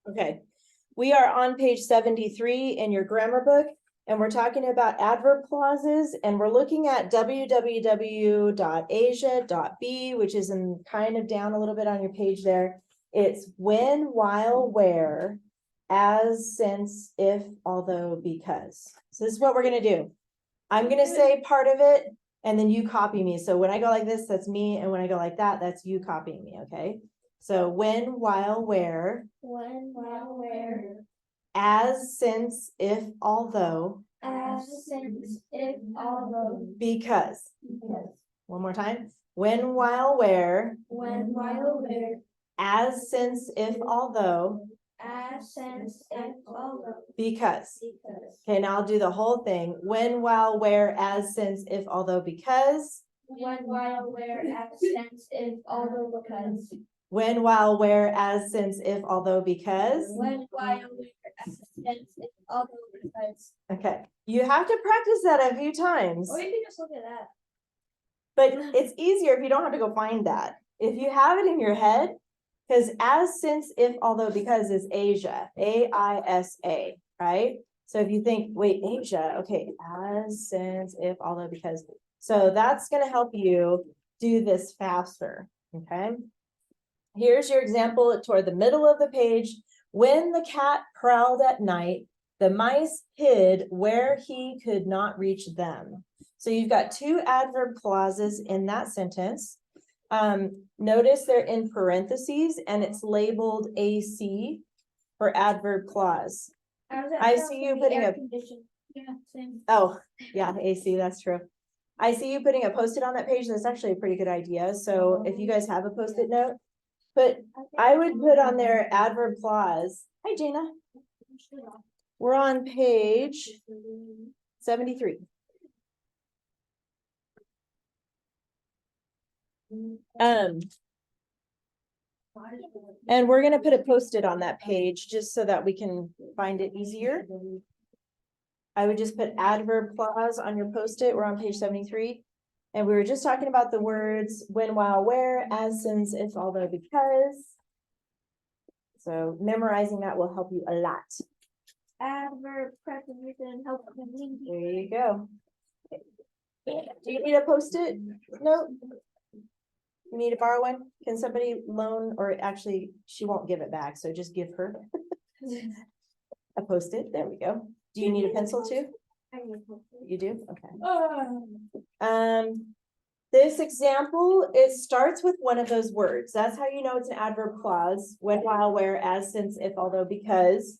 Okay, we are on page 73 in your grammar book, and we're talking about adverb clauses, and we're looking at www.asia.b, which is in kind of down a little bit on your page there. It's when, while, where, as, since, if, although, because. So this is what we're gonna do. I'm gonna say part of it, and then you copy me. So when I go like this, that's me, and when I go like that, that's you copying me, okay? So when, while, where. When, while, where. As, since, if, although. As, since, if, although. Because. Because. One more time. When, while, where. When, while, where. As, since, if, although. As, since, if, although. Because. Because. Okay, now I'll do the whole thing. When, while, where, as, since, if, although, because. When, while, where, as, since, if, although, because. When, while, where, as, since, if, although, because. When, while, where, as, since, if, although, because. Okay, you have to practice that a few times, Or you can just look at that. but it's easier if you don't have to go find that. If you have it in your head, because as, since, if, although, because is Asia, A-I-S-A, right? So if you think, wait, Asia, okay, as, since, if, although, because. So that's gonna help you do this faster, okay? Here's your example toward the middle of the page. When the cat prowled at night, the mice hid where he could not reach them. So you've got two adverb clauses in that sentence. Notice they're in parentheses and it's labeled AC for adverb clause. I see you putting a, Yeah, same. oh, yeah, AC, that's true. I see you putting a Post-it on that page. That's actually a pretty good idea. So if you guys have a Post-it note, I would put on there adverb clause. Hi, Jana. We're on page 73. And we're gonna put a Post-it on that page just so that we can find it easier. I would just put adverb clause on your Post-it. We're on page 73. And we were just talking about the words when, while, where, as, since, if, although, because. So memorizing that will help you a lot. Adverb, preposition, help. There you go. Do you need a Post-it note? You need to borrow one? Can somebody loan, or actually, she won't give it back, so just give her a Post-it. There we go. Do you need a pencil too? You do? Okay. This example, it starts with one of those words. That's how you know it's an adverb clause. When, while, where, as, since, if, although, because.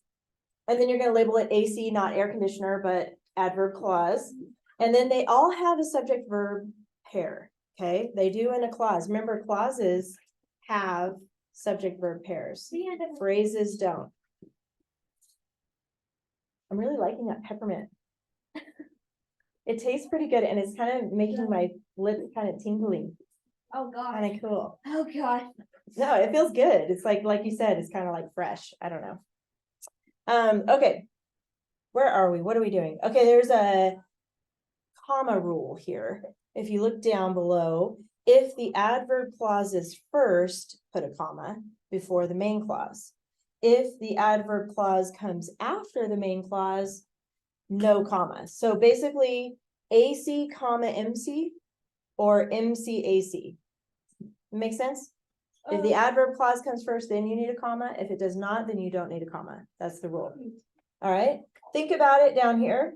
And then you're going to label it AC, not air conditioner, but adverb clause. And then they all have a subject verb pair. Okay, they do in a clause. Remember, clauses have subject verb pairs. Phrases don't. I'm really liking that peppermint. It tastes pretty good, and it's kind of making my lips kind of tingling. Oh God. Kind of cool. Oh God. No, it feels good. It's like you said, it's kind of like fresh. I don't know. Okay. Where are we? What are we doing? Okay, there's a comma rule here. If you look down below, if the adverb clause is first, put a comma before the main clause. If the adverb clause comes after the main clause, no comma. So basically AC comma MC or MC AC. Make sense? If the adverb clause comes first, then you need a comma. If it does not, then you don't need a comma. That's the rule. All right. Think about it down here.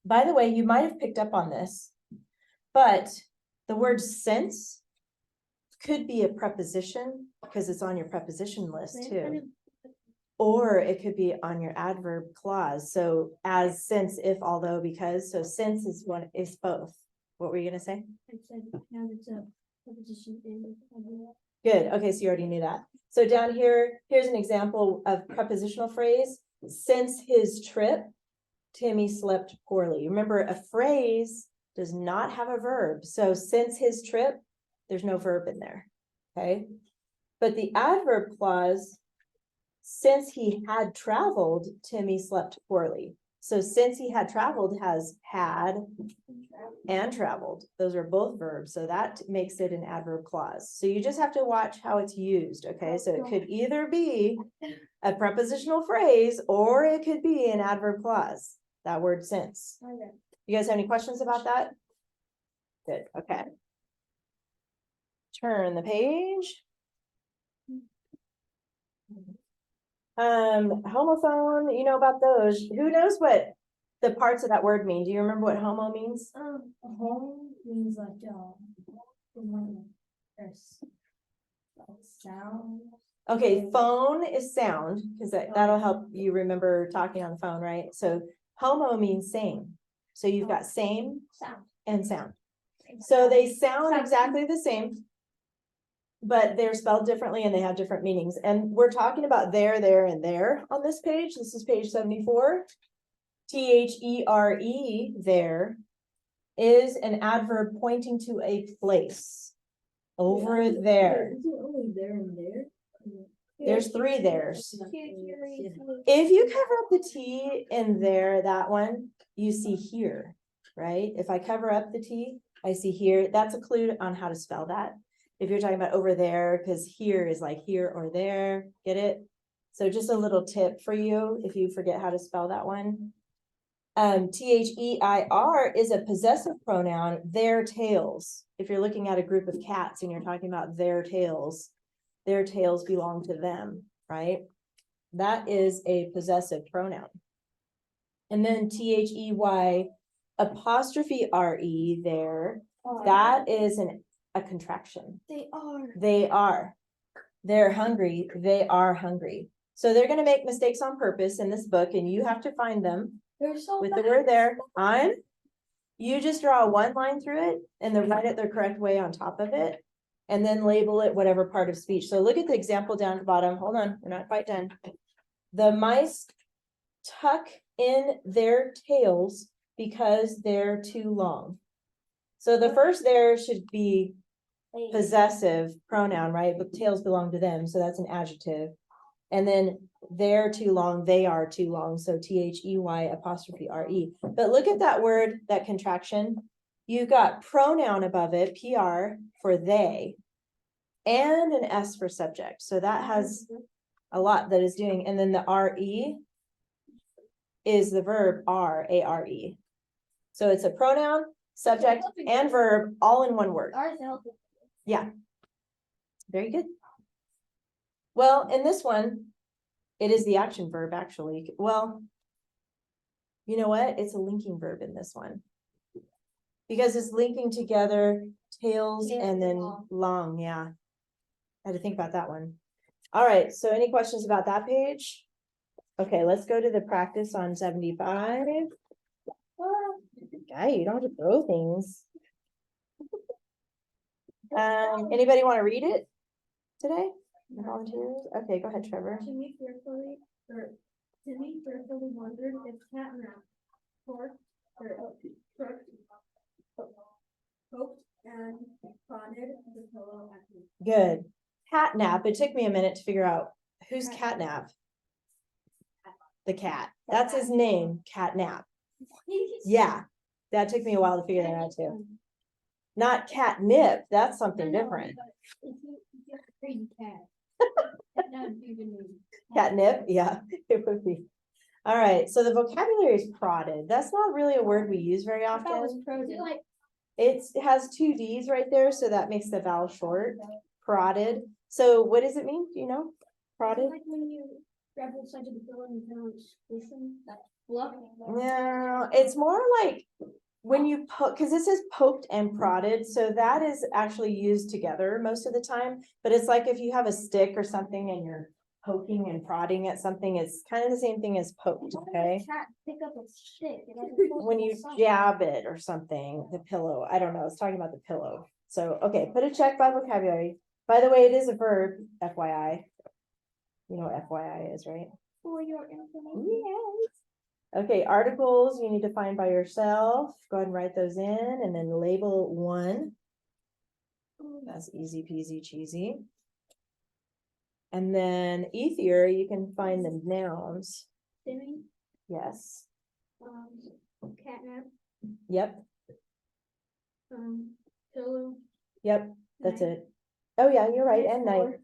By the way, you might have picked up on this, but the word since could be a preposition because it's on your preposition list too. Or it could be on your adverb clause. So as, since, if, although, because. So since is both. What were you gonna say? I said now it's a preposition in. Good. Okay, so you already knew that. So down here, here's an example of prepositional phrase. Since his trip, Timmy slept poorly. Remember, a phrase does not have a verb. So since his trip, there's no verb in there. Okay. But the adverb clause, since he had traveled, Timmy slept poorly. So since he had traveled has had and traveled. Those are both verbs, so that makes it an adverb clause. So you just have to watch how it's used, okay? So it could either be a prepositional phrase or it could be an adverb clause, that word since. Okay. You guys have any questions about that? Good, okay. Turn the page. Homophone, you know about those. Who knows what the parts of that word mean? Do you remember what homo means? Home means like, there's sound. Okay, phone is sound, because that'll help you remember talking on the phone, right? So homo means same. So you've got same Sound. and sound. So they sound exactly the same, but they're spelled differently and they have different meanings. And we're talking about there, and there on this page. This is page 74. THERE, there, is an adverb pointing to a place. Over there. Is it only there and there? There's three there's. If you cover up the T in there, that one, you see here, right? If I cover up the T, I see here. That's a clue on how to spell that. If you're talking about over there, because here is like here or there, get it? So just a little tip for you if you forget how to spell that one. THEIR is a possessive pronoun, their tails. If you're looking at a group of cats and you're talking about their tails belong to them, right? That is a possessive pronoun. And then THEY apostrophe RE there, that is a contraction. They are. They're hungry. They are hungry. So they're going to make mistakes on purpose in this book, and you have to find them with the word there. You just draw one line through it and then write it the correct way on top of it, and then label it whatever part of speech. So look at the example down at the bottom. Hold on, we're not quite done. The mice tuck in their tails because they're too long. So the first there should be possessive pronoun, right? But tails belong to them, so that's an adjective. And then they're too long, they are too long, so THEY apostrophe RE. But look at that word, that contraction. You got pronoun above it, PR, for they, and an S for subject. So that has a lot that is doing. And then the RE is the verb are, ARE. So it's a pronoun, subject, and verb all in one word. Yeah. Very good. Well, in this one, it is the action verb, actually. Well, you know what? It's a linking verb in this one. Because it's linking together tails and then long. Yeah. I had to think about that one. All right. So any questions about that page? Okay, let's go to the practice on 75. Guy, you don't have to throw things. Anybody want to read it today? Volunteers? Okay, go ahead, Trevor. Timmy fearfully wondered if catnap poked and prodded the pillow at him. Good. Catnap. It took me a minute to figure out who's Catnap. The cat. That's his name, Catnap. Yeah, that took me a while to figure that out too. Not catnip. That's something different. Catnip, yeah, it would be. All right, so the vocabulary is prodded. That's not really a word we use very often. It has two D's right there, so that makes the vowel short. Prodded. So what does it mean? Do you know? Prodded? Like when you grab the side of the pillow and you kind of listen, that fluff. No, it's more like when you poke, because it says poked and prodded, so that is actually used together most of the time. But it's like if you have a stick or something and you're poking and prodding at something, it's kind of the same thing as poked, okay? Cat pick up a stick. When you jab it or something, the pillow, I don't know, it's talking about the pillow. So, okay, put a check by vocabulary. By the way, it is a verb, FYI. You know what FYI is, right? For your information. Yes. Okay, articles you need to find by yourself. Go ahead and write those in and then label one. That's easy peasy cheesy. And then ether, you can find the nouns. Timmy. Yes. Catnap, Yep, pillow. yep, that's Night. it. Oh, yeah, you're right, and night. Floor.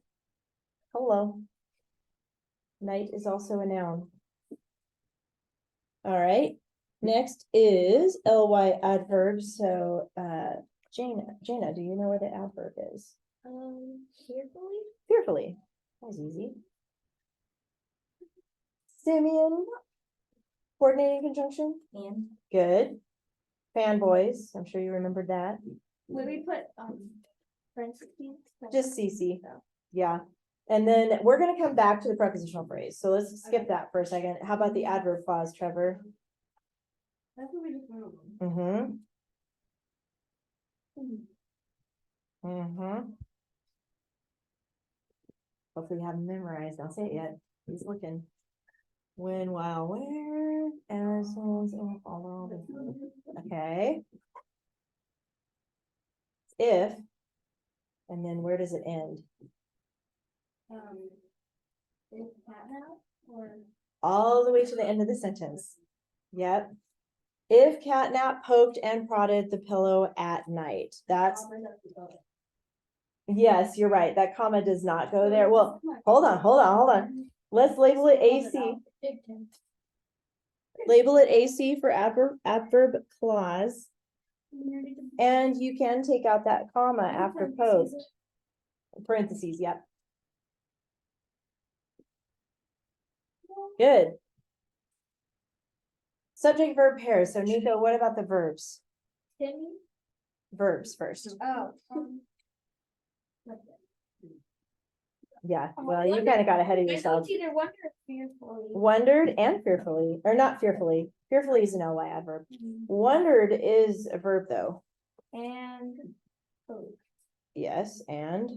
Hello. Night is also a noun. All right, next is ly adverb, so, Jana, do you know where the adverb is? Carefully. Fearfully, that was easy. Simeon, coordinating conjunction, And. good. Fanboys, I'm sure you remembered that. When we put, parentheses. Just CC, yeah. And then we're gonna come back to the prepositional phrase, so let's skip that for a second. How about the adverb clause, Trevor? That's what we just wrote. Mm-hmm. Mm-hmm. Hopefully you haven't memorized, I'll say it yet. He's looking. When, while, where, as, and all the. Okay. If. And then where does it end? Is that now, or? All the way to the end of the sentence. Yep. If catnap poked and prodded the pillow at night, that's, yes, you're right. That comma does not go there. Well, hold on. Let's label it AC. Label it AC for adverb clause. And you can take out that comma after poked. Parentheses, yep. Good. Subject verb pairs. So Nico, what about the verbs? Timmy? Verbs first. Oh. Yeah, well, you kind of got ahead of I yourself. don't either wonder or fearfully. Wondered and fearfully, or not fearfully. Fearfully is an ly adverb. Wondered is a verb though. And. Oh. Yes, and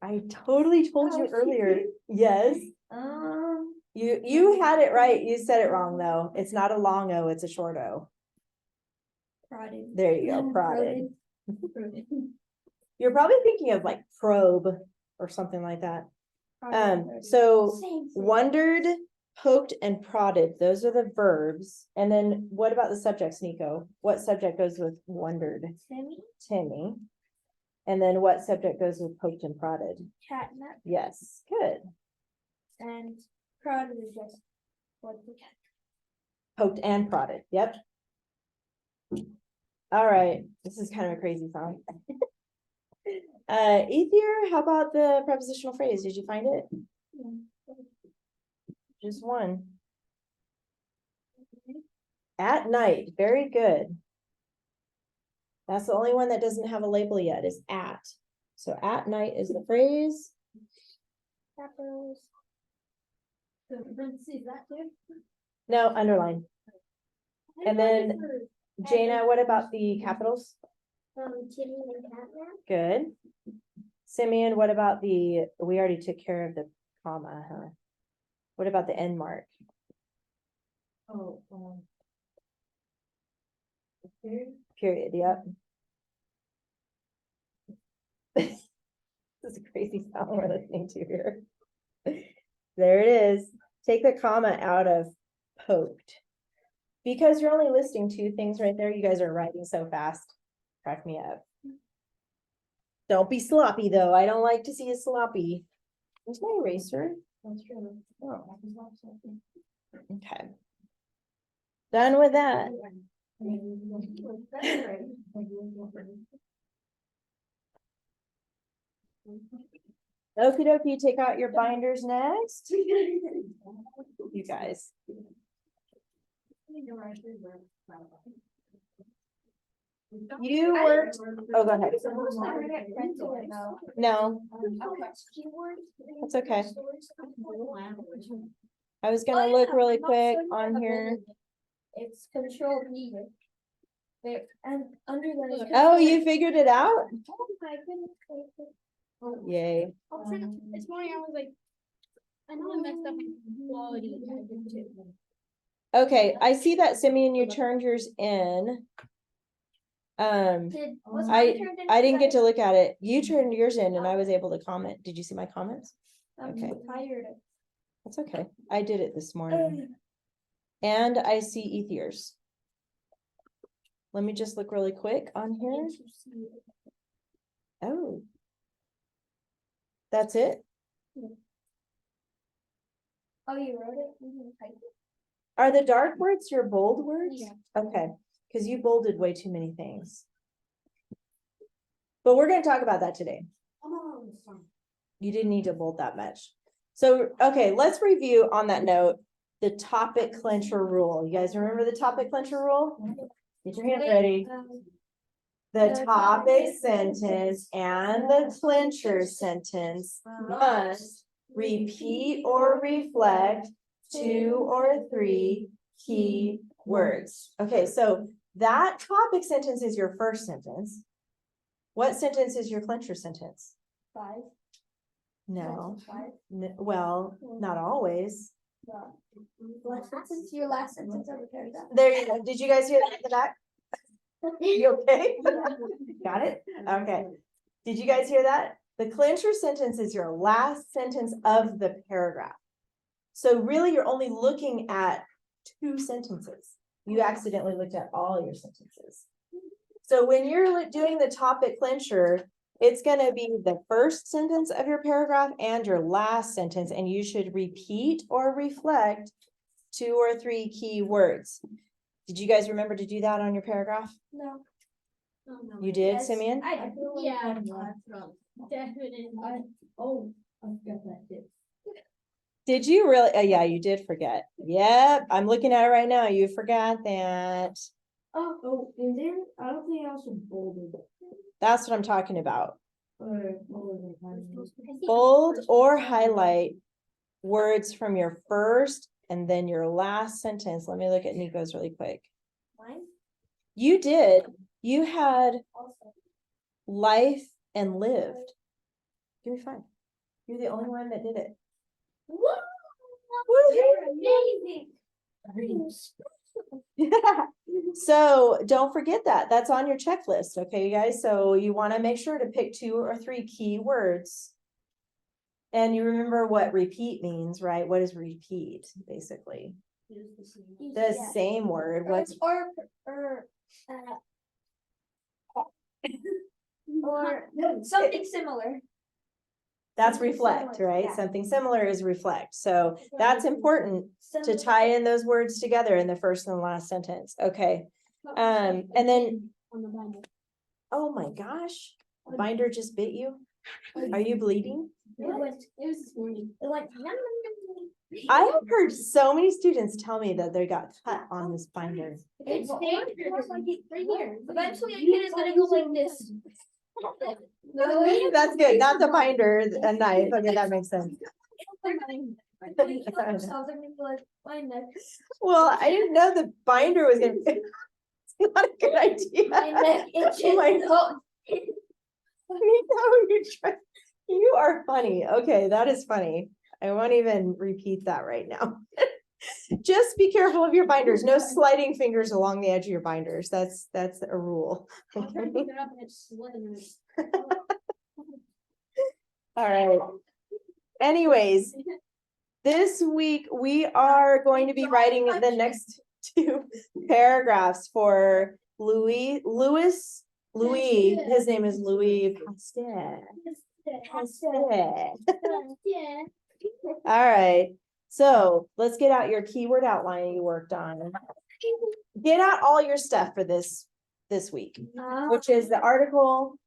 I totally told you Oh, earlier. Yes, you had it right. You said it wrong though. It's not a long O, it's a short O. Prodded. There you go, prodded. Prodded. You're probably thinking of like probe or something like that. So wondered, poked, and prodded, those are the verbs. And then what about the subjects, Nico? What subject goes with wondered? Timmy. Timmy. And then what subject goes with poked and prodded? Catnap. Yes, good. And prodded is just what the cat. Poked and prodded, yep. All right, this is kind of a crazy song. Ether, how about the prepositional phrase? Did you find it? Just one. At night, very good. That's the only one that doesn't have a label yet, is at. So at night is the phrase. Capitals. So parentheses, that too? No, underline. And then Jana, what about the capitals? Timmy and Catnap. Good. Simeon, what about the, we already took care of the comma, huh? What about the end mark? Oh, Period, yep. This is a crazy sound we're listening to here. There it is. Take the comma out of poked. Because you're only listing two things right there, you guys are writing so fast. Crack me up. Don't be sloppy though. I don't like to see you sloppy. Where's my eraser? that's true. Oh, okay. Done with that. Okie dokie, take out your binders next. You guys. You worked, oh, go ahead. No, that's okay. I was gonna look really quick on here. It's control V. There, and under that. Oh, you figured it out? Oh my goodness. Yay. I'll try to- This morning I was like, I know I messed up in quality. I did too. Okay, I see that, Simeon, you turned yours in. Was mine turned in? I didn't get to look at it. You turned yours in and I was able to comment. Did you see my comments? I'm okay. tired. That's okay. I did it this morning. And I see ethers. Let me just look really quick on here. Oh. That's it? Oh, you wrote it? You didn't type it? Are the dark words your bold words? Yeah. Okay, because you bolded way too many things. But we're going to talk about that today. You didn't need to bold that much. So, okay, let's review on that note, the topic clincher rule. You guys remember the topic clincher rule? Get your hands ready. The topic sentence and the clincher sentence must repeat or reflect 2 or 3 key words. Okay, so that topic sentence is your first sentence. What sentence is your clincher sentence? 5. No. 5. Well, not always. Last sentence, your last sentence of the paragraph. There you go. Did you guys hear that in the back? You okay? Got it? Okay. Did you guys hear that? The clincher sentence is your last sentence of the paragraph. So really, you're only looking at 2 sentences. You accidentally looked at all your sentences. So when you're doing the topic clincher, it's going to be the first sentence of your paragraph and your last sentence, and you should repeat or reflect 2 or 3 key words. Did you guys remember to do that on your paragraph? No. Oh, no. You did, Yes, Simeon? I feel like Yeah. Definitely. I forgot that too. Did you really? Yeah, you did forget. Yep, I'm looking at it right now. You forgot that. Oh, and then I don't think I also bolded. That's what I'm talking about. Or what was it? Bold or highlight words from your first and then your last sentence. Let me look at Nico's really quick. Mine You did. You had also. life and lived. Give me 5. You're the only one that did it. Woo! You're amazing. So don't forget that. That's on your checklist. Okay, you guys. So you want to make sure to pick 2 or 3 key words. And you remember what repeat means, right? What is repeat, basically? The Yeah. same word. What's or something similar. that's something reflect, similar, right? yeah. Something similar is reflect. So that's important to tie in those words together in the first and last sentence. Okay. And then, On the binder. oh my gosh, the binder just bit you. Are you bleeding? It was this morning. It went. I have heard so many students tell me that they got cut on this binder. It's dangerous. Like it right here. Eventually, a kid is gonna go like this. No, That's good. Not the binder, a knife. Okay, that makes sense. Well, I didn't know the binder was gonna. It's not a good idea. You are funny. Okay, that is funny. I won't even repeat that right now. Just be careful of your binders. No sliding fingers along the edge of your binders. That's a rule. Okay? All right. Anyways, this week we are going to be writing the next 2 paragraphs for Louis. His name is Louis Pasteur. Yeah. All right. So let's get out your keyword outline you worked on. Get out all your stuff for this week, which is the article,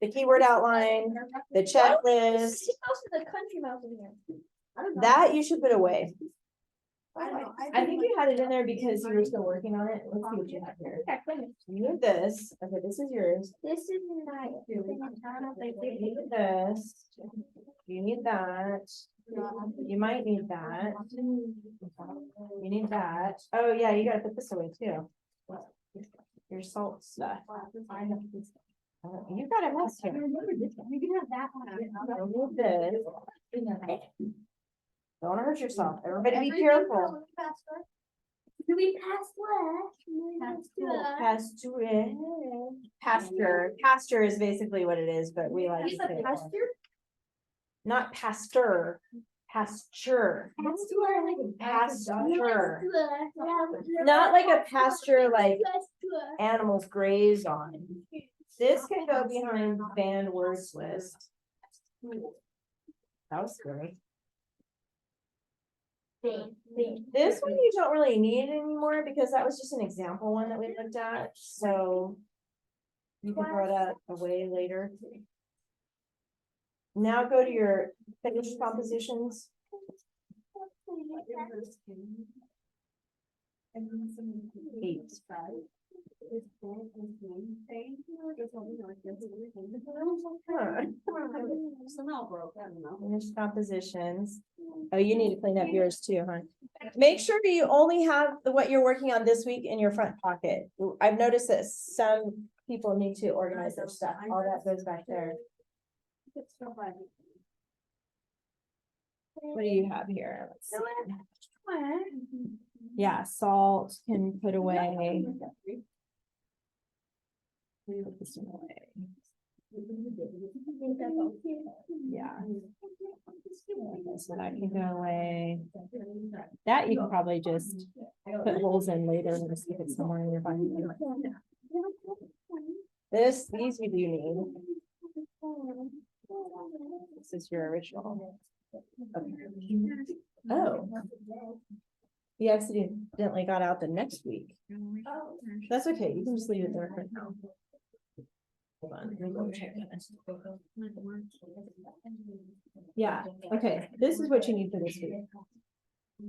the keyword outline, the checklist. The country mouse in here. That you should put away. I don't know. I think you had it in there because you were still working on it. Let's see what you have here. You need this. Okay, this is yours. This is nice. You need this. You need that. You might need that. You need that. Oh yeah, you gotta put this away too. Your salt stuff. You got a mess here. You can have that one. You need this. Don't hurt yourself. Everybody be careful. Do we pass what? Pasture is basically what it is, but we like to say Pasture? not pastor. Pasture. Pasture. Not Not like a pasture like animals graze on. This can go behind banned words list. That was scary. This one you don't really need anymore because that was just an example one that we looked at, so. You can throw that away later. Now go to your finished compositions. Eight. Finished compositions. Oh, you need to clean up yours too, huh? Make sure you only have what you're working on this week in your front pocket. I've noticed that some people need to organize their stuff. All that goes back there. What do you have here? Let's see. Yeah, salt can put away. Put this one away. Yeah. So that can go away. That you can probably just put holes in later and just stick it somewhere in your binder. These you do need. This is your original. Okay. Oh. You accidentally got out the next week. That's okay, you can just leave it there for now. Hold on, let me go check this. Yeah, okay, this is what you need for this week.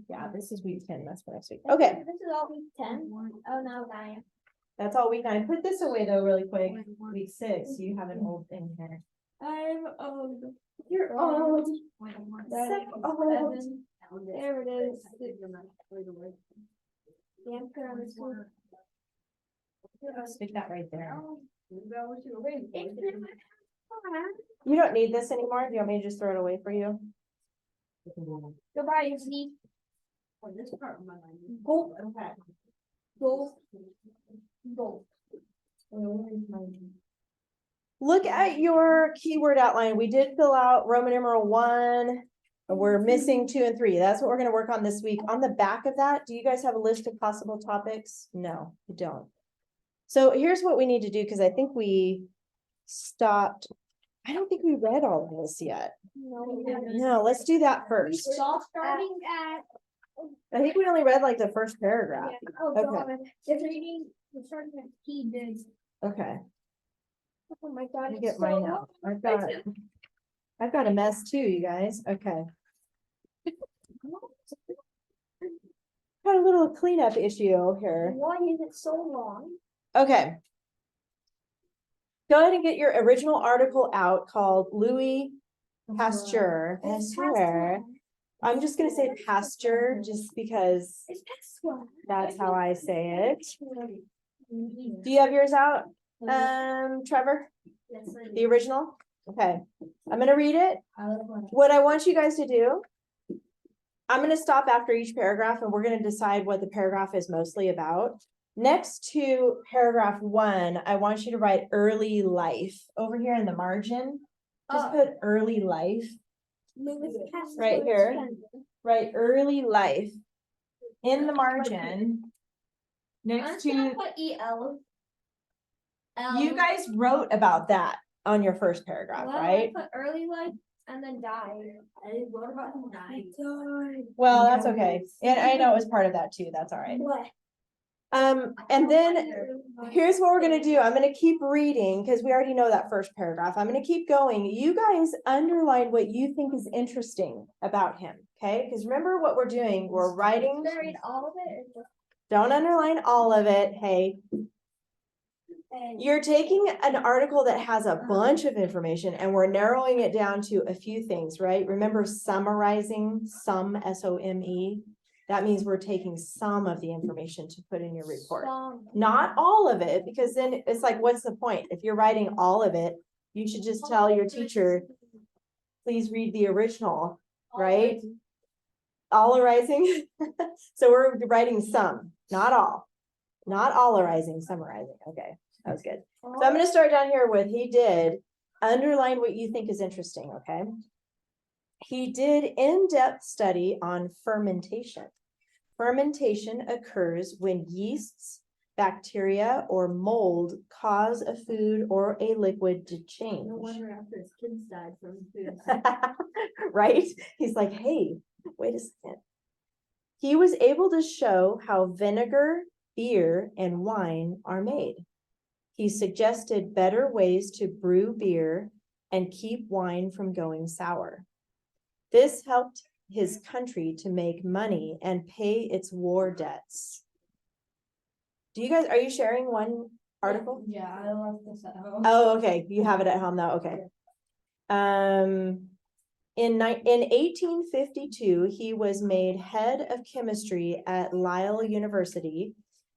Yeah, this is week 10, that's for next week. Okay, This is all week 10. Oh, no, 9. that's all week 9. Put this away though, really quick. Week 6, you have an old thing here. I'm old. You're old. That's old. 7. There it is. Stick that right there. Thank You don't need this anymore. Do you want me to just throw it away for you? Goodbye, Steve. Cool. Okay. Go. Look at your keyword outline. We did fill out Roman numeral 1. We're missing 2 and 3. That's what we're going to work on this week. On the back of that, do you guys have a list of possible topics? No, you don't. So here's what we need to do, because I think we stopped. I don't think we read all of this yet. No, let's do that first. We're all starting at. I think we only read like the first paragraph. Oh, Okay. God. It's reading. We're starting at T did. Okay, Oh my God. let me it's get so mine long. out. I've got a mess too, you guys. Okay. Got a little cleanup issue here. Why is it so long? Okay. Go ahead and get your original article out called Louis Pasteur. Pasteur. I'm just gonna say Pasteur just because It's Pasteur. that's how I say it. Do you have yours out? Trevor, Yes, I the original? Okay, I'm gonna read it. What I want you guys to do, I'm gonna stop after each paragraph and we're gonna decide what the paragraph is mostly about. Next to paragraph 1, I want you to write early life over here in the margin. Just put early life, right here. Write early life in the margin. Next to, EL. you guys wrote about that on your first paragraph, right? Put early life and then died. I wrote about him dying. Well, that's okay. And I know it was part of that too. That's all right. What? And then here's what we're gonna do. I'm gonna keep reading because we already know that first paragraph. I'm gonna keep going. You guys underline what you think is interesting about him, okay? Because remember what we're doing. We're writing. Should I read all of it? Or Don't underline all of it. Hey, just, you're taking an article that has a bunch of information and we're narrowing it down to a few things, right? Remember summarizing, S-O-M-E. That means we're taking some of the information to put in your report. Not all of it, because then it's like, what's the point? If you're writing all of it, you should just tell your teacher, please read the original, right? Allarizing. So we're writing some, not all. Not allarizing, summarizing. Okay, that was good. So I'm gonna start down here with he did. Underline what you think is interesting, okay? he did in-depth study on fermentation. Fermentation occurs when yeasts, bacteria, or mold cause a food or a liquid to change. No wonder after his kids died from food. Right? He's like, hey, wait a second. He was able to show how vinegar, beer, and wine are made. He suggested better ways to brew beer and keep wine from going sour. This helped his country to make money and pay its war debts. Are you sharing one article? Yeah, I left this at home. Oh, okay. You have it at home now. Okay. In 1852, he was made head of chemistry at Lyle University,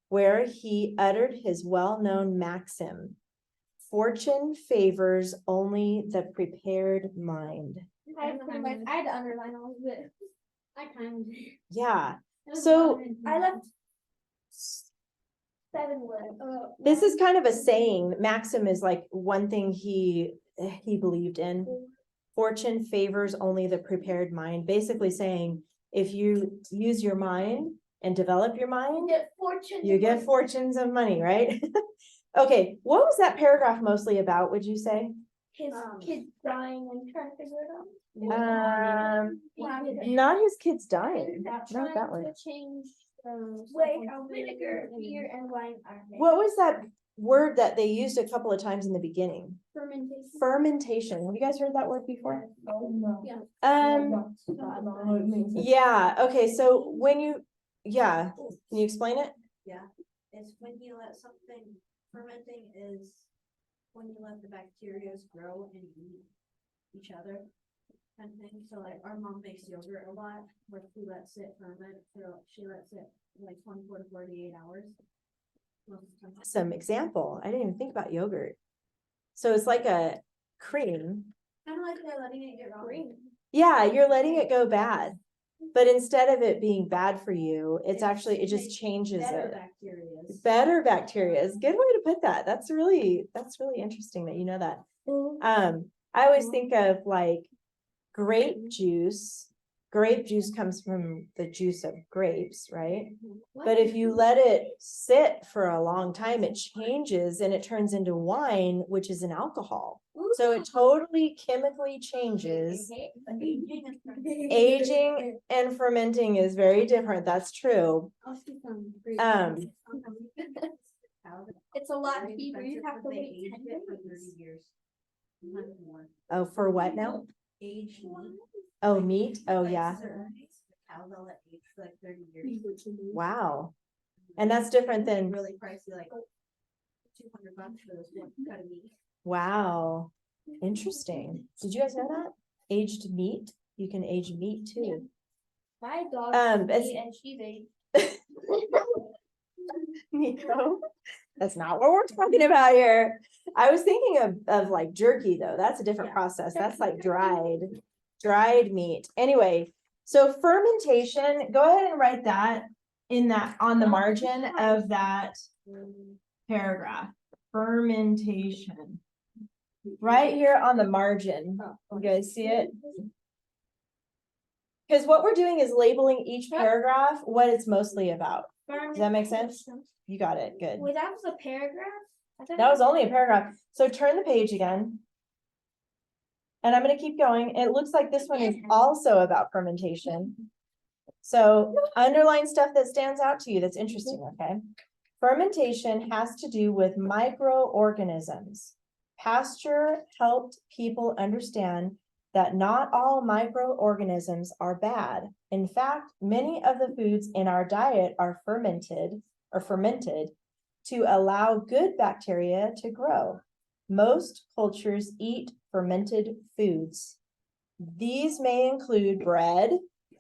where he uttered his well-known maxim, "Fortune favors only the prepared mind." I had to underline all of it. I kind of. Yeah. So I left 7 words. this is kind of a saying. Maxim is like one thing he believed in. Fortune favors only the prepared mind. Basically saying, if you use your mind and develop your mind, you get fortunes of money, right? Okay, what was that paragraph mostly about, would you say? His kids dying and trying to figure it out. Not his kids dying. Not Not that one. to change the way how vinegar, beer, and wine are made. What was that word that they used a couple of times in the beginning? Fermentation. Fermentation. Have you guys heard that word before? Yeah. Yeah, okay, so when you, can you explain it? Yeah, it's when you let something, fermenting is when you let the bacteria grow and eat each other. Kind of thing. So like our mom makes yogurt a lot, where she lets it ferment, so she lets it like 24 to 48 hours. Some example. I didn't even think about yogurt. So it's like a cream. Kind of like they're letting it get raw. Yeah, you're letting it go bad. But instead of it being bad for you, it just changes Better it. bacteria. Better bacteria is a good way to put that. That's really interesting that you know that. I always think of like grape juice. Grape juice comes from the juice of grapes, right? But if you let it sit for a long time, it changes and it turns into wine, which is an alcohol. So it totally chemically changes. Aging and fermenting is very different. That's true. It's a lot cheaper. You have to wait 10 for 30 days. years. Oh, for what now? Aged meat. Oh, meat? Oh, Like yeah. certain cows they'll let age for like 30 years. Wow. And that's different than, Really pricey, like $200 for this one cut of meat. wow. Interesting. Did you guys know that? Aged meat? You can age meat too. My dog it's- and she's aged. Nico, that's not what we're talking about here. I was thinking of like jerky though. That's a different process. That's like dried meat. Anyway, so fermentation, go ahead and write that on the margin of that paragraph. Fermentation. Right here on the margin. You guys see it? Because what we're doing is labeling each paragraph what it's mostly about. Does that make sense? You got it. Good. Wait, that was a paragraph? That was only a paragraph. So turn the page again. And I'm going to keep going. It looks like this one is also about fermentation. So underline stuff that stands out to you that's interesting, okay? Fermentation has to do with microorganisms. Pasteur helped people understand that not all microorganisms are bad. In fact, many of the foods in our diet are fermented to allow good bacteria to grow. Most cultures eat fermented foods. These may include bread,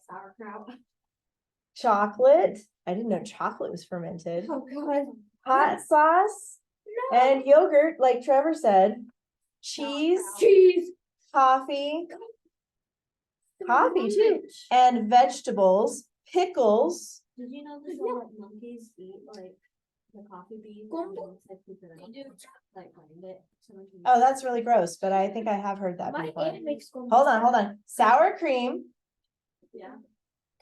Sauerkraut. chocolate. I didn't know chocolate was fermented. Oh god. Hot sauce and yogurt, like Trevor said. Cheese, coffee too, and vegetables, pickles. Did you know that all monkeys eat like the coffee bean. Gumbo. and it's like, you can, like grind it. So much. Oh, that's really gross, but I think I have heard that My before. aunt makes gumbo. Hold on. Sour cream, Yeah.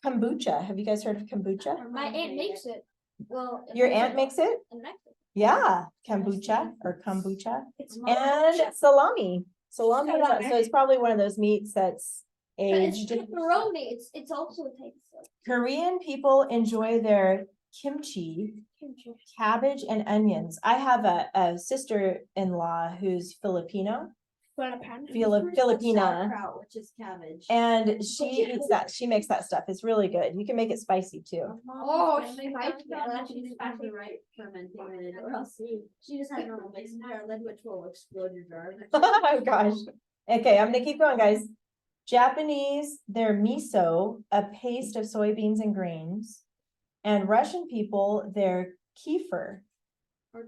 kombucha. Have you guys heard of kombucha? My aunt makes it. Well. in Your Mexico. aunt makes it? In Mexico. Yeah, kombucha or kombucha. It's And salami. Salami, so it's probably one of those meats that's But it's aged. pepperoni. It's also a type of Korean people enjoy their kimchi, kimchi. cabbage and onions. I have a sister-in-law who's Filipino, Filipina, Sauerkraut, which is cabbage. and she eats that. She makes that stuff. It's really good. You can make it spicy too. Oh, she she likes that. She didn't have the right fermenting, or else she just had normal mason jar lid, which will explode your jar. Oh gosh. Okay, I'm gonna keep going, guys. Japanese, their miso, a paste of soybeans and grains. And Russian people, their kefir,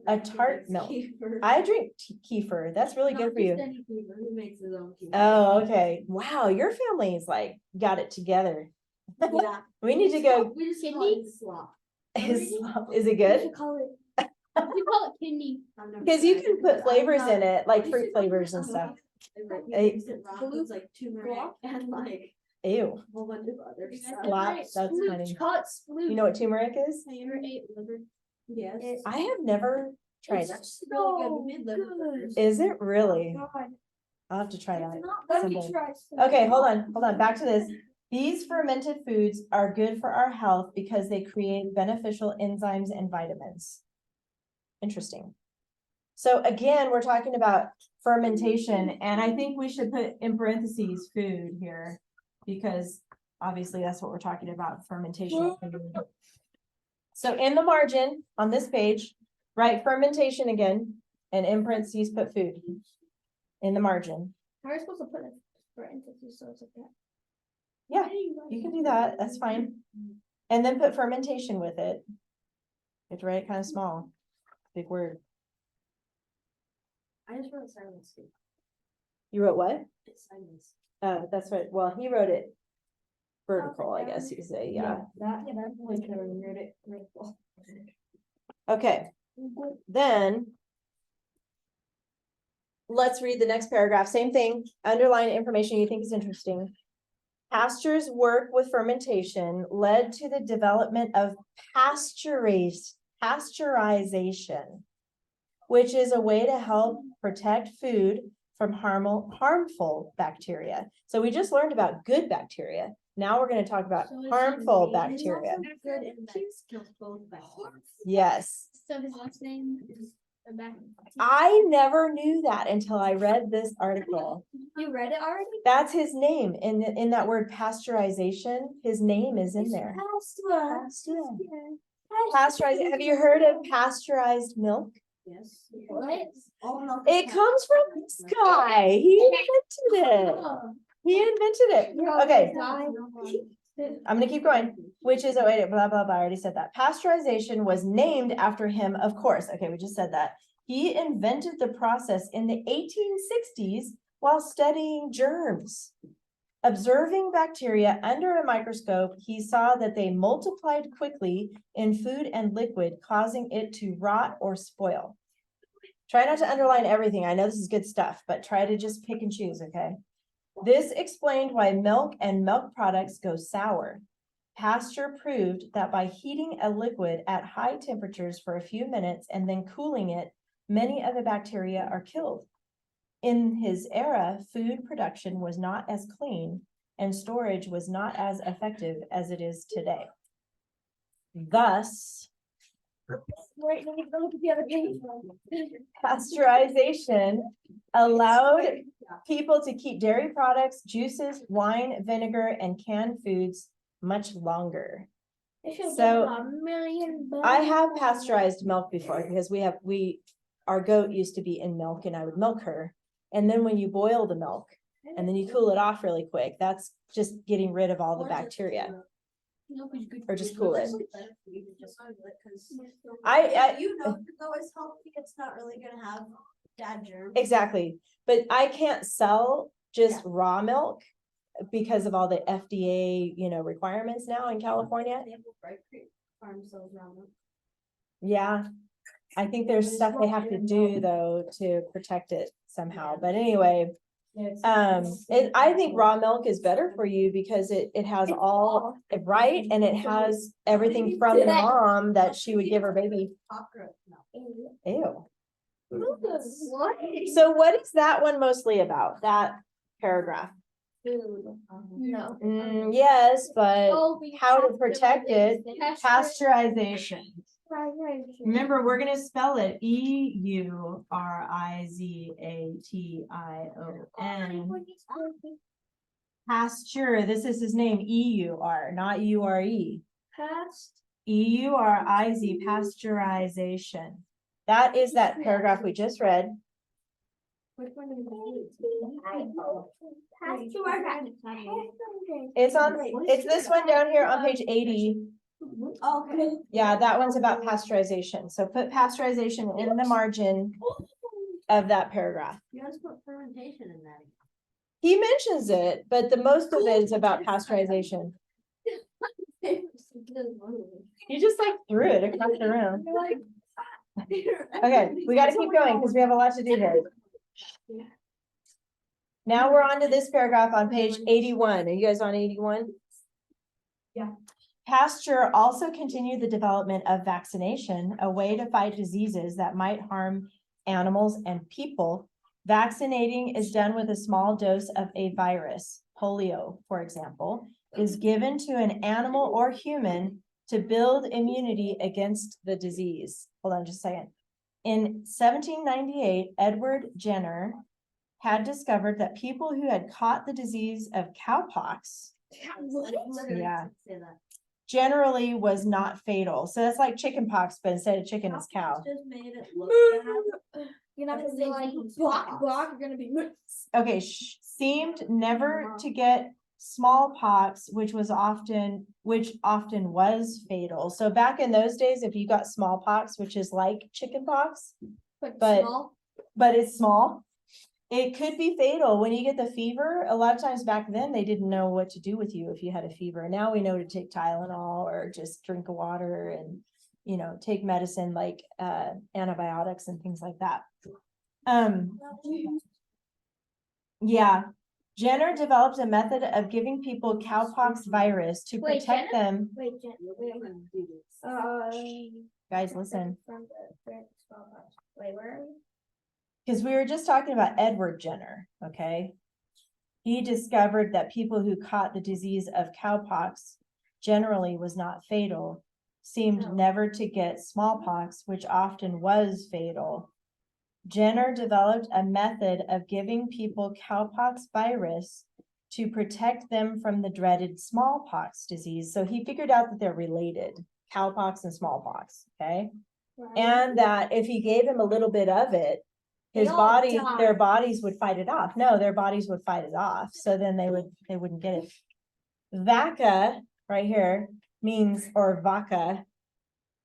a tart milk. I drink kefir. That's really good for you. Who makes his own kefir. Oh, okay. Wow, your family's like got it together. Yeah. We need to go. We just call Kidney? it slop. Is it We good? should call it. We call it kidney. Because you can put flavors in it, like fruit flavors and stuff. It's like turmeric and like Ew. a whole bunch of other stuff. Slop, that's funny. Call it splooge. You know what turmeric is? Have you ever ate liver? Yes. I have never tried it. It's really good. We made liver burgers. Is it really? God. I'll have to try that. Let me someday. try. Okay, hold on. Back to this. These fermented foods are good for our health because they create beneficial enzymes and vitamins. Interesting. So again, we're talking about fermentation, and I think we should put in parentheses food here because obviously that's what we're talking about, fermentation. So in the margin on this page, write fermentation again, and in parentheses put food in the margin. How are you supposed to put it for parentheses so it's like that? Yeah, you can do that. That's fine. And then put fermentation with it. You have to write it kind of small. Big word. I just wrote silence. You wrote what? It's silence. That's right. Well, he wrote it vertical, I guess you could say, yeah. That's like I read it. Okay, then let's read the next paragraph. Same thing, underline information you think is interesting. Pasteur's work with fermentation led to the development of pasteurization, which is a way to help protect food from harmful bacteria. So we just learned about good bacteria. Now we're going to talk about harmful bacteria. Good and bad kills both bacteria. Yes. So his last name is the back. I never knew that until I read this article. You read it already? That's his name in that word pasteurization. His name is in there. Pasteurized. Have you heard of pasteurized milk? Yes. What? All milk It is comes from this guy. He invented it. He invented it. Okay, I'm gonna keep going. Which is, oh wait, blah, blah, blah, I already said that. Pasteurization was named after him, of course. Okay, we just said that. He invented the process in the 1860s while studying germs. Observing bacteria under a microscope, he saw that they multiplied quickly in food and liquid, causing it to rot or spoil. Try not to underline everything. I know this is good stuff, but try to just pick and choose, okay? This explained why milk and milk products go sour. Pasteur proved that by heating a liquid at high temperatures for a few minutes and then cooling it, many of the bacteria are killed. In his era, food production was not as clean and storage was not as effective as it is today. Thus, Wait, let me go look at the other page. pasteurization allowed people to keep dairy products, juices, wine, vinegar, and canned foods much longer. It should So, give a million bucks. I have pasteurized milk before because our goat used to be in milk and I would milk her. And then when you boil the milk and then you cool it off really quick, that's just getting rid of all the bacteria. Or just cool it. You know, though it's healthy, it's not really gonna have bad germs. Exactly, but I can't sell just Yeah. raw milk because of all the FDA, requirements now in California. Farm sells raw milk. Yeah, I think there's stuff they have to do though to protect it somehow, but anyway. I think raw milk is better for you because it has all, right, and it has everything from the mom that she would give her baby. Ew. What? So what is that one mostly about, that paragraph? No. Yes, but Oh, how to protect it, pasteurization. Pasteurization. Remember, we're gonna spell it EURIZATION. Pasture, this is his name, EUR, not URE. EURIZ, pasteurization. That is that paragraph we just read. It's this one down here on page 80. Okay. Yeah, that one's about pasteurization. So put pasteurization in the margin of that paragraph. You guys put fermentation in that. He mentions it, but the most of it is about pasteurization. You just like threw it across the room. Okay, we gotta keep going because we have a lot to do here. Now we're on to this paragraph on page 81. Are you guys on 81? Yeah. Pasteur also continued the development of vaccination, a way to fight diseases that might harm animals and people. Vaccinating is done with a small dose of a virus. Polio, for example, is given to an animal or human to build immunity against the disease. Hold on just a second. In 1798, Edward Jenner had discovered that people who had caught the disease of cowpox, yeah, generally was not fatal. So that's like chicken pox, but instead of chicken, it's cow. Just made it look bad. You're not gonna be like, block, you're gonna be. Okay, seemed never to get smallpox, which often was fatal. So back in those days, if you got smallpox, which is like chicken pox, but small. but it's small, it could be fatal. When you get the fever, a lot of times back then, they didn't know what to do with you if you had a fever. Now we know to take Tylenol or just drink water and, you know, take medicine like antibiotics and things like that. Yeah, Jenner developed a method of giving people cowpox virus to Wait, protect them. Wait, Guys, listen, wait, where are we? because we were just talking about Edward Jenner, okay? He discovered that people who caught the disease of cowpox generally was not fatal, seemed never to get smallpox, which often was fatal. Jenner developed a method of giving people cowpox virus to protect them from the dreaded smallpox disease. So he figured out that they're related, cowpox and smallpox, okay? And that if he gave him a little bit of it, They all die. their bodies would fight it off. No, their bodies would fight it off. So then they wouldn't get it. Vaca right here means, or vaca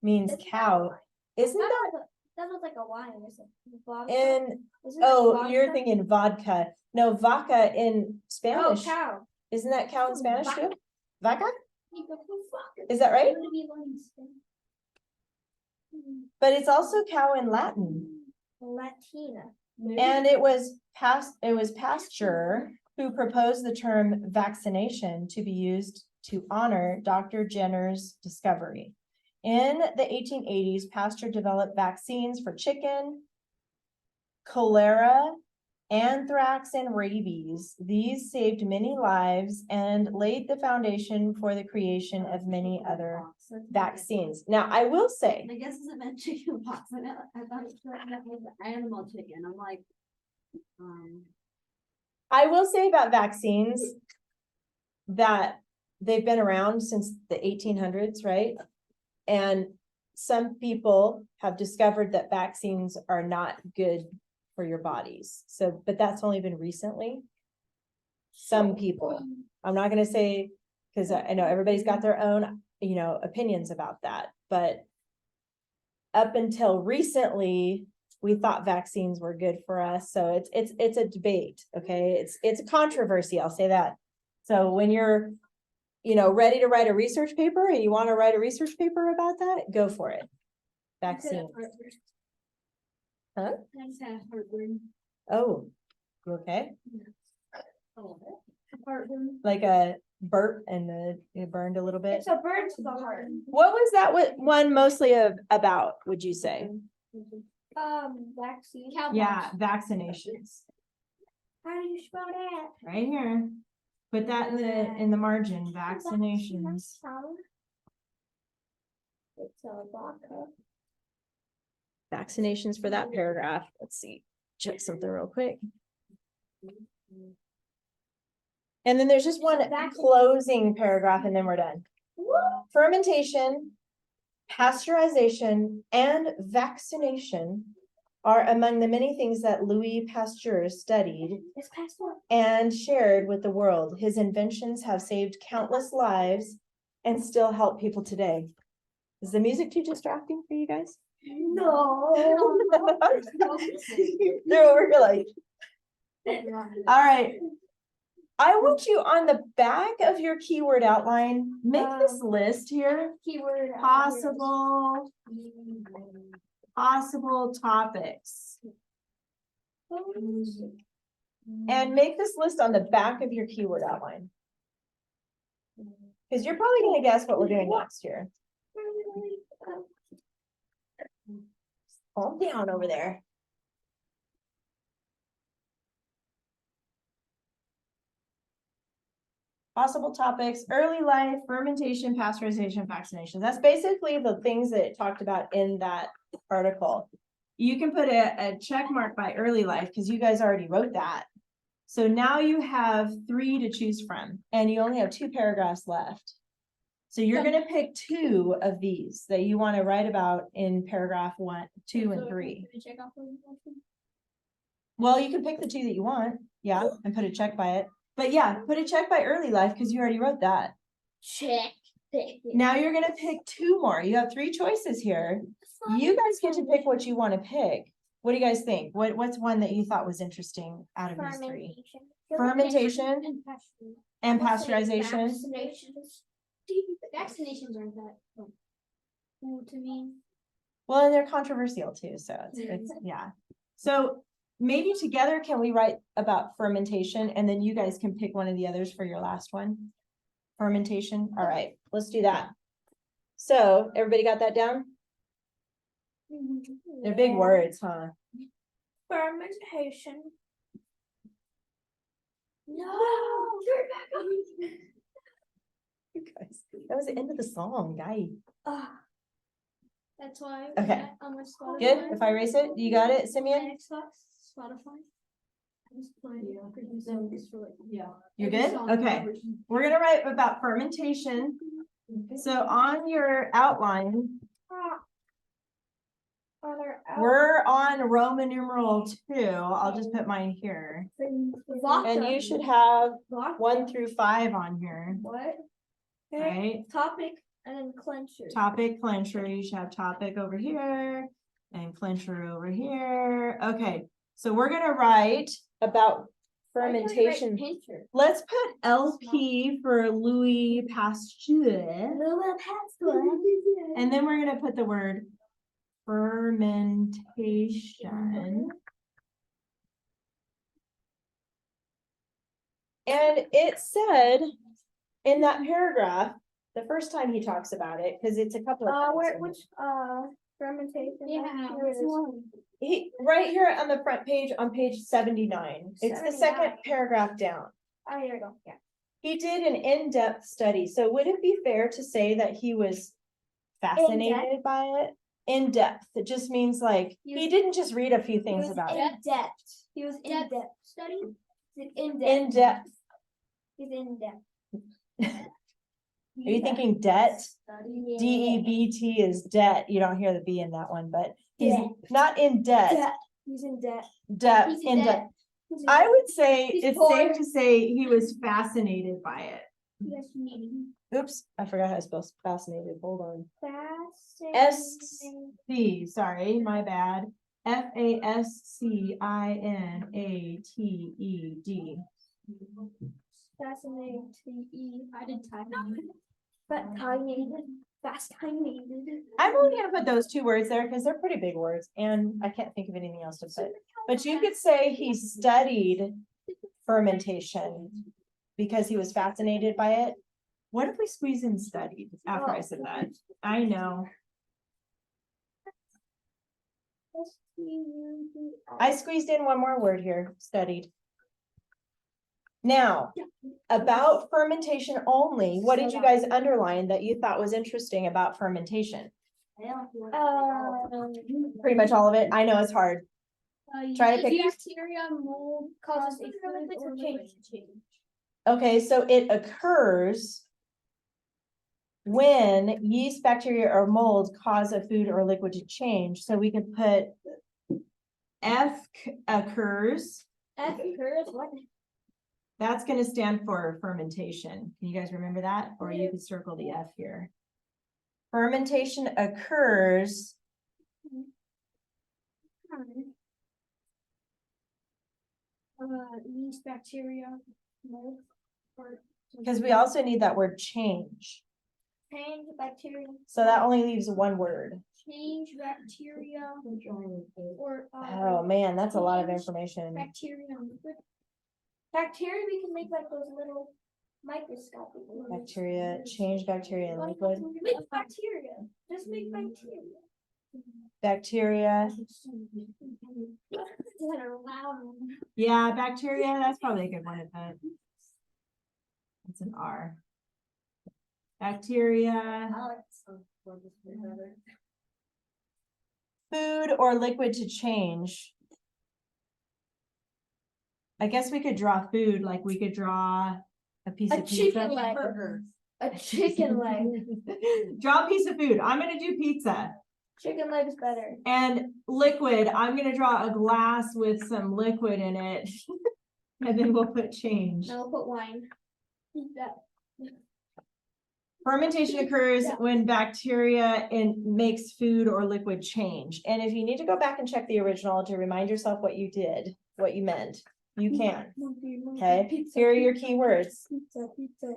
means cow. Isn't that? That looks like a Y or something. In, Isn't that oh, vodka? you're thinking vodka. No, vaca in Oh, Spanish. cow. Isn't that cow in Spanish too? Vaca. Vaca? Is that right? But it's also cow in Latin. Latina. And it was Pasteur who proposed the term vaccination to be used to honor Dr. Jenner's discovery. In the 1880s, Pasteur developed vaccines for chicken, cholera, anthrax, and rabies. These saved many lives and laid the foundation for the creation of many other vaccines. Now, I will say, I guess it's a meant chicken pox. I thought it was animal chicken. I'm like, I will say about vaccines that they've been around since the 1800s, right? And some people have discovered that vaccines are not good for your bodies. So, but that's only been recently. Some people, I'm not going to say, because I know everybody's got their own, you know, opinions about that, but up until recently, we thought vaccines were good for us. So it's a debate. Okay. It's a controversy. I'll say that. So when you're, you know, ready to write a research paper and you want to write a research paper about that, go for it. Vaccines. Huh? I just had heartburn. Oh, you okay? Heartburn. Like a burp and it burned a little bit. It's a burn to the heart. What was that one mostly about, would you say? Vaccine. Yeah, vaccinations. How do you spell that? Right here. Put that in the margin, vaccinations. It's a vodka. Vaccinations for that paragraph. Let's see, check something real quick. And then there's just one closing paragraph and then we're done. Fermentation, pasteurization, and vaccination are among the many things that Louis Pasteur studied It's passport. and shared with the world. His inventions have saved countless lives and still help people today. Is the music too distracting for you guys? No. They're over here like, all right. I want you on the back of your keyword outline, make this list here, Keyword. possible topics. And make this list on the back of your keyword outline. Because you're probably gonna guess what we're doing next year. Calm down over there. Possible topics, early life, fermentation, pasteurization, vaccinations. That's basically the things that it talked about in that article. You can put a check mark by early life because you guys already wrote that. So now you have 3 to choose from, and you only have 2 paragraphs left. So you're gonna pick 2 of these that you want to write about in paragraph 1, 2, and 3. Well, you can pick the 2 that you want, yeah, and put a check by it. But yeah, put a check by early life because you already wrote that. Check. Now you're gonna pick 2 more. You have 3 choices here. You guys get to pick what you want to pick. What do you guys think? What's one that you thought was interesting out of these 3? Fermentation and pasteurization. Vaccinations aren't that cool to me. Well, and they're controversial too, so it's yeah. So maybe together can we write about fermentation and then you guys can pick one of the others for your last one? Fermentation, all right, let's do that. So everybody got that down? They're big words, huh? Fermentation. No. You guys, that was the end of the song, guy. That's why. Okay. On my Spotify. Good, if I erase it, you got it, Simeon? Spotify. You're good? Okay. We're gonna write about fermentation. So on your outline, we're on Roman numeral 2. I'll just put mine here. And you should have 1 through 5 on here, What? right? Topic and then clencher. Topic, clencher, you should have topic over here and clencher over here. Okay, so we're gonna write about fermentation. Let's put LP for Louis Pasteur. And then we're gonna put the word fermentation. And it said in that paragraph, the first time he talks about it, because it's a couple of times in Fermentation? Yeah. right here on the front page on page 79. It's the second 79. paragraph down. Oh, here we go, yeah. He did an in-depth study. So would it be fair to say that he was fascinated by it? In depth. It just means like he didn't just read a few things about it. In depth. He was in depth study. In depth. In depth. He's in depth. Are you thinking debt? DEBT is debt. You don't hear the B in that one, but he's not in debt. He's in debt. Debt, He's in debt. He's in I debt. would say He's it's poor. safe to say he was fascinated by it. Fascinating. Oops, I forgot how to spell fascinated. Hold on. Fascinating. SC, sorry, my bad. FASCINATED. Fascinating. I did time. But fascinated. Fast timing. I'm only gonna put those two words there because they're pretty big words and I can't think of anything else to put. But you could say he studied fermentation because he was fascinated by it. What if we squeeze in studied after I said that? I know. I squeezed in one more word here, studied. Now, about fermentation only, what did you guys underline that you thought was interesting about fermentation? Pretty much all of it. I know it's hard. Try to pick. Bacteria, mold causes a fluid or liquid change. Okay, so it occurs when yeast, bacteria, or mold cause a food or liquid to change. So we could put occurs. Occurs what? That's gonna stand for fermentation. Can you guys remember that? Or you could circle the F here. Fermentation occurs Yeast, bacteria, mold, or because we also need that word change. change bacteria. So that only leaves one word. Change bacteria or Oh man, that's a lot of information. bacteria and liquid. Bacteria we can make like those little microscopic ones. Bacteria, change bacteria and liquid. Make bacteria. Just make bacteria. Bacteria. That are loud. Yeah, bacteria, that's probably a good one to put. It's an R. Bacteria, food or liquid to change. I guess we could draw food, like we could draw a piece A of pizza. chicken leg. A chicken leg. Draw a piece of food. I'm gonna do pizza. Chicken leg is better. And liquid, I'm gonna draw a glass with some liquid in it. And then we'll put change. Now we'll put wine. That. Fermentation occurs when bacteria makes food or liquid change. And if you need to go back and check the original to remind yourself what you did, what you meant, you can. Okay, here are your keywords. Pizza, pizza,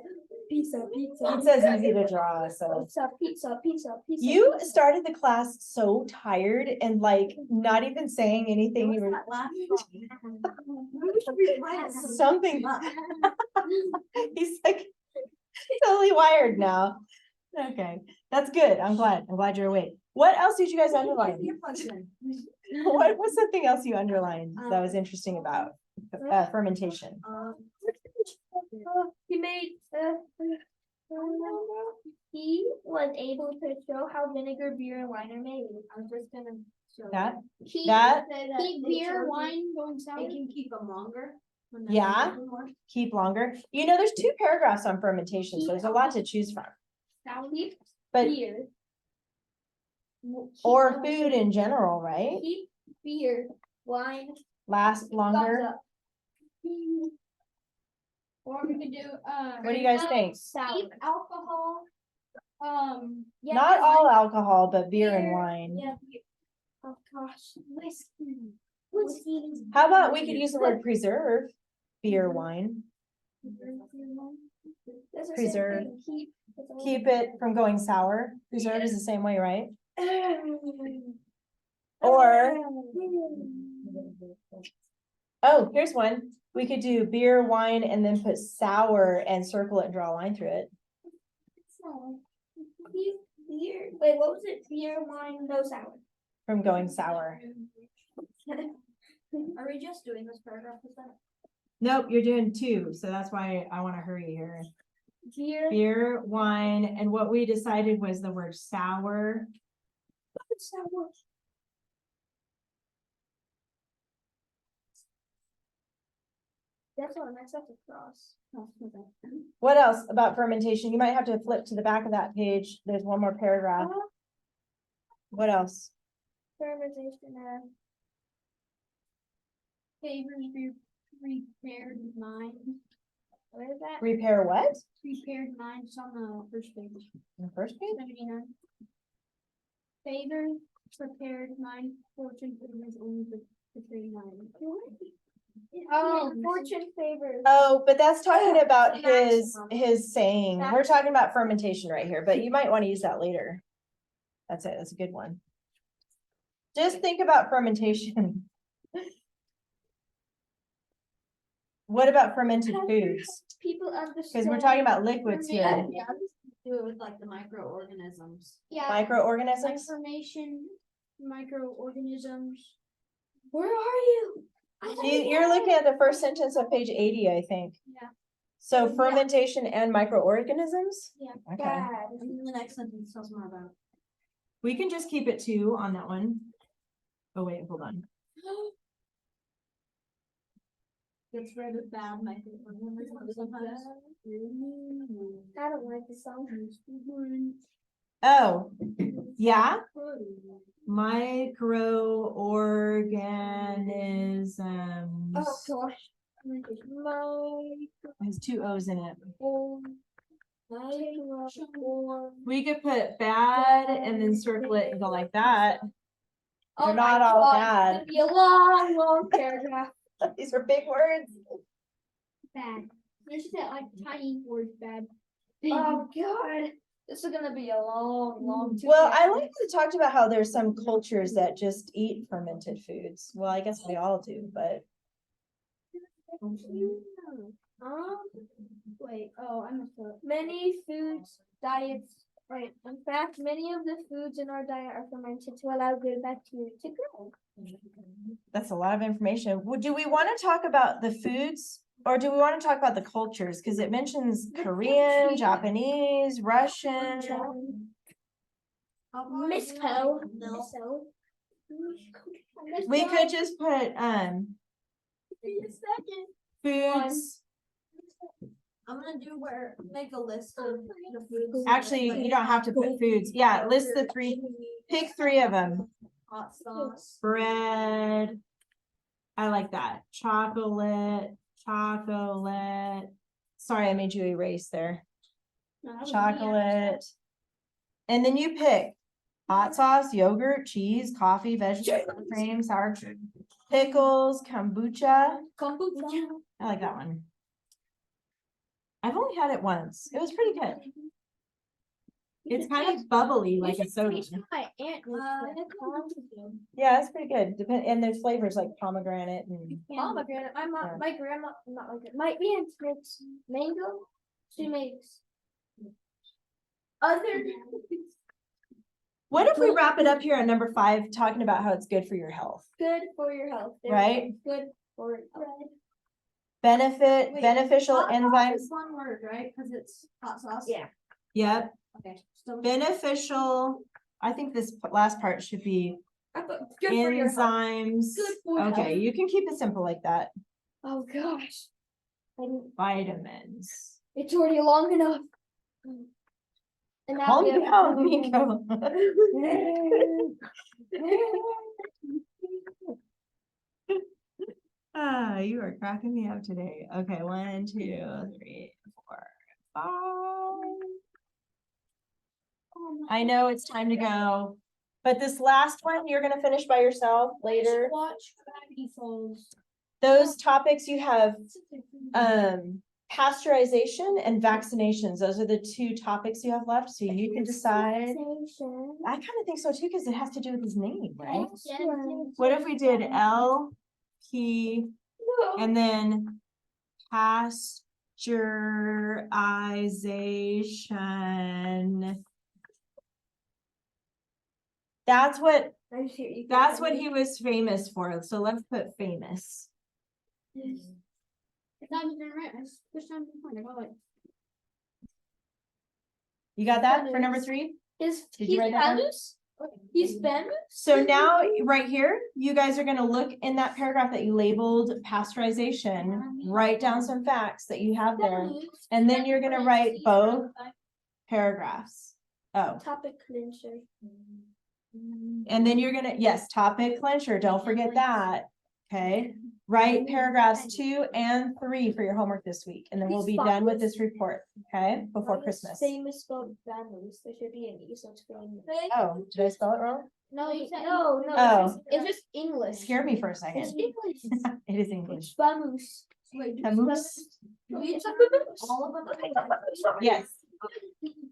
pizza, pizza. Pizza is easy to draw, so. Pizza, pizza, pizza, pizza. You started the class so tired and like not even saying anything. You were something. He's like totally wired now. Okay, that's good. I'm glad you're awake. What else did you guys underline? What was something else you underlined that was interesting about fermentation? He made he was able to show how vinegar, beer, and wine are made. I'm just gonna show That? He That? Keep beer, wine going sour. They can keep them longer. when they're Yeah. making more. Keep longer. You know, there's 2 paragraphs on fermentation, so there's a lot to choose from. Keep But beer. or food in general, right? Keep beer, wine. Last longer. Thumbs up. Or we could do, What do you guys think? Keep alcohol. Yeah, Not beer, all wine, alcohol, but beer and beer, wine. Yeah. Beer. Oh gosh, whiskey. Whiskey. How about we could use the word preserve, beer, wine, Preserve. keep it from going sour. Preserve is the same way, right? Or, oh, here's one. We could do beer, wine, and then put sour and circle it and draw a line through it. Beer. Wait, what was it? Beer, wine, no sour. From going sour. Are we just doing this paragraph with that? Nope, you're doing 2, so that's why I want to hurry here. Beer. Beer, wine, and what we decided was the word sour. Sour. That's what that's across. What else about fermentation? You might have to flip to the back of that page. There's one more paragraph. What else? Fermentation and favors prepared mind. What is that? Repair what? Prepared mind. It's on the first page. On the first page? 79. Favor prepared mind. Fortune is only the 39. Oh, fortune favors. Oh, but that's talking about Maximum. his saying. We're talking about fermentation right here, but you might want to use that later. That's it. That's a good one. Just think about fermentation. What about fermented foods? People understand. Because we're talking about liquids here. Yeah, do it with like the microorganisms. Yeah. Microorganisms? Information, microorganisms. Where are you? You're looking at the first sentence of page 80, I think. Yeah. So Yeah. fermentation and microorganisms? Yeah. Okay. Bad. And then the next sentence tells more about. We can just keep it 2 on that one. Oh, wait, hold on. Gets rid of bad microorganisms sometimes. I don't like the song. Oh, yeah. Microorganisms. Oh gosh. Has 2 O's in it. Micro. We could put bad and then circle it and go like that. Oh They're my not all God, bad. it's gonna be a long, long paragraph. These are big words. Bad. This is that like tiny words bad. Oh God, this is gonna be a long, long. Well, I like that it talked about how there's some cultures that just eat fermented foods. Well, I guess we all do, but Wait, oh, I messed up. Many foods, diets, right, in fact, many of the foods in our diet are fermented to allow good bacteria to grow. that's a lot of information. Do we want to talk about the foods or do we want to talk about the cultures? Because it mentions The Korean, country. Japanese, Russian. Misco. We could just put foods. I'm gonna make a list of the foods. Actually, like you don't have to put foods. Yeah, list the 3. Pick 3 of them. Hot sauce. Bread. I like that. Chocolate. Sorry, I made you erase there. Chocolate. And then you pick hot sauce, yogurt, cheese, coffee, vegetable cream, sour cream, pickles, kombucha. Kombucha. I like that one. I've only had it once. It was pretty good. It's kind of bubbly like a soda. My aunt Yeah, it's pretty good. And there's flavors like pomegranate and pomegranate. Yeah. My grandma, not like it. My aunt makes mango. She makes other. what if we wrap it up here at number 5, talking about how it's good for your health? Good for your health. Right? Good for your health. Beneficial Hot sauce enzymes. is one word, right? Cause it's hot sauce. Yeah. Yep. Okay. So Beneficial. I think this last part should be I put good for your health. enzymes. Good for Okay, health. you can keep it simple like that. Oh gosh. Vitamins. It's already long enough. And now Calm we have- down, Nico. Ah, you are cracking me up today. Okay, 1, 2, 3, 4, 5. I know it's time to go, but this last one you're gonna finish by yourself later. Watch Gravity Falls. Those topics you have, pasteurization and vaccinations. Those are the 2 topics you have left, so you can decide. I kind of think so too, because it has to do with his name, right? What if we did LP and then pasteurization? That's what he was famous for. So let's put famous. You got that for number 3? Did you write that down? He's famous. So now, right here, you guys are gonna look in that paragraph that you labeled pasteurization, write down some facts that you have there, and then you're gonna write both paragraphs. Oh, Topic clincher. and then you're gonna, yes, topic clincher, don't forget that. Okay, Write paragraphs 2 and 3 for your homework this week, and then we'll be done with this report, okay, before Christmas. Same as spelled vamoose. There should be an E, so it's going. Oh, did I spell it wrong? No, you said- no. Oh. It's just It English. scared me for a It's second. English. It is English. Vamoose. A moose? All of them. Yes.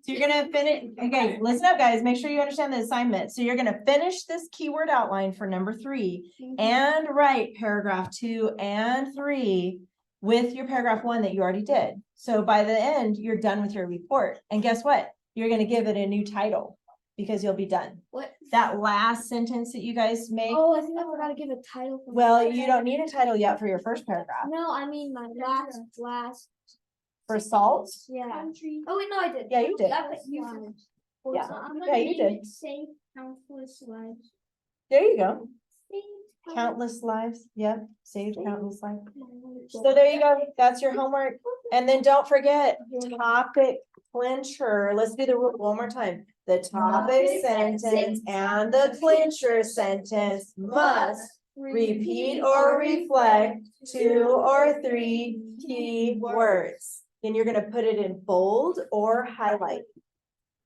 So you're gonna finish, okay, listen up, guys, make sure you understand the assignment. So you're gonna finish this keyword outline for number 3 and write paragraph 2 and 3 with your paragraph 1 that you already did. So by the end, you're done with your report. And guess what? You're gonna give it a new title because you'll be done. What? That last sentence that you guys make, Oh, I think I forgot to give a title. for my well, paragraph. you don't need a title yet for your first paragraph. No, I mean my last. For salt? Yeah. Oh wait, no, I did. Yeah, you did. Yeah, but you did. Yeah. So I'm Yeah, gonna you name did. it Save Countless Lives. There you go. Save Countless lives, yep, saved countless lives. Countless So there you go, that's your homework. And then don't forget, topic clincher. Let's do the rule one more time. The topic sentence and the clincher sentence must repeat or reflect 2 or 3 key words. Then you're gonna put it in bold or highlight,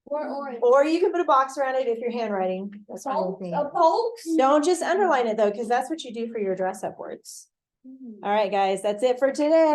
Or orange. or you can put a box around it if you're handwriting. That's fine with me. A box? Don't just underline it though, because that's what you do for your dress up words. All right, guys, that's it for today.